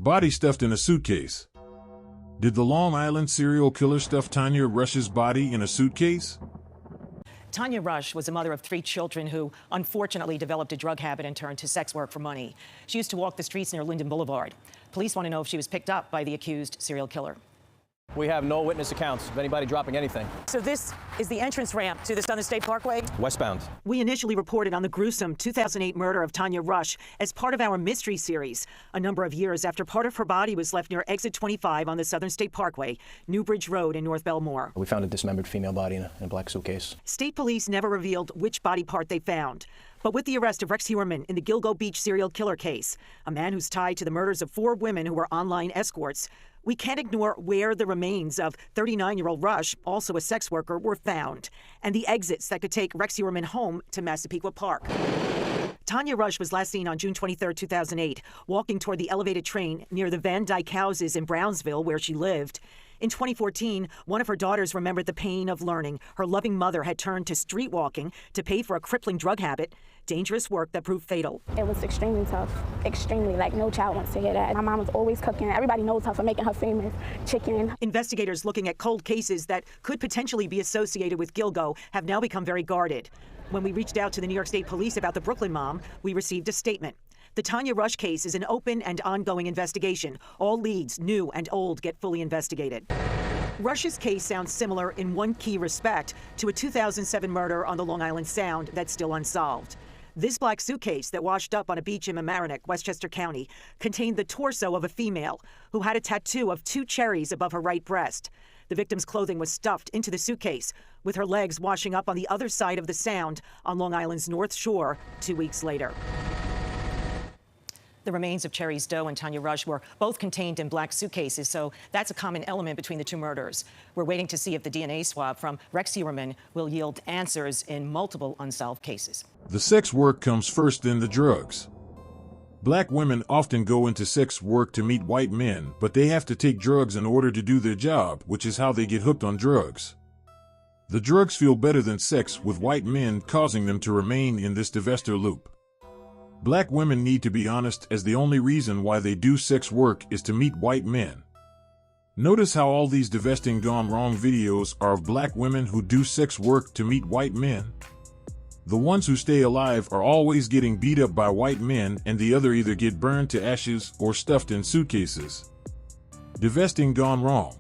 Body stuffed in a suitcase. Did the Long Island serial killer stuff Tanya Rush's body in a suitcase? Tanya Rush was a mother of 3 children who unfortunately developed a drug habit and turned to sex work for money. She used to walk the streets near Linden Boulevard. Police want to know if she was picked up by the accused serial killer. We have no witness accounts of anybody dropping anything. So this is the entrance ramp to the Southern State Parkway? Westbound. We initially reported on the gruesome 2008 murder of Tanya Rush as part of our mystery series, a number of years after part of her body was left near exit 25 on the Southern State Parkway, Newbridge Road in North Belmore. We found a dismembered female body in a black suitcase. State police never revealed which body part they found. But with the arrest of Rex Heuermann in the Gilgo Beach serial killer case, a man who's tied to the murders of 4 women who were online escorts, we can't ignore where the remains of 39-year-old Rush, also a sex worker, were found, and the exits that could take Rex Heuermann home to Massapequa Park. Tanya Rush was last seen on June 23, 2008, walking toward the elevated train near the Van Dyke houses in Brownsville, where she lived. In 2014, one of her daughters remembered the pain of learning her loving mother had turned to street walking to pay for a crippling drug habit, dangerous work that proved fatal. It was extremely tough, extremely, like no child wants to hear that. My mom was always cooking. Everybody knows her for making her famous chicken. Investigators looking at cold cases that could potentially be associated with Gilgo have now become very guarded. When we reached out to the New York State Police about the Brooklyn mom, we received a statement. The Tanya Rush case is an open and ongoing investigation. All leads, new and old, get fully investigated. Rush's case sounds similar in one key respect to a 2007 murder on the Long Island Sound that's still unsolved. This black suitcase that washed up on a beach in Mamaroneck, Westchester County, contained the torso of a female who had a tattoo of 2 cherries above her right breast. The victim's clothing was stuffed into the suitcase, with her legs washing up on the other side of the Sound on Long Island's North Shore 2 weeks later. The remains of Cherry's Doe and Tanya Rush were both contained in black suitcases, so that's a common element between the 2 murders. We're waiting to see if the DNA swab from Rex Heuermann will yield answers in multiple unsolved cases. The sex work comes first, then the drugs. Black women often go into sex work to meet white men, but they have to take drugs in order to do their job, which is how they get hooked on drugs. The drugs feel better than sex, with white men causing them to remain in this divester loop. Black women need to be honest, as the only reason why they do sex work is to meet white men. Notice how all these divesting gone wrong videos are of black women who do sex work to meet white men. The ones who stay alive are always getting beat up by white men, and the other either get burned to ashes or stuffed in suitcases. Divesting gone wrong.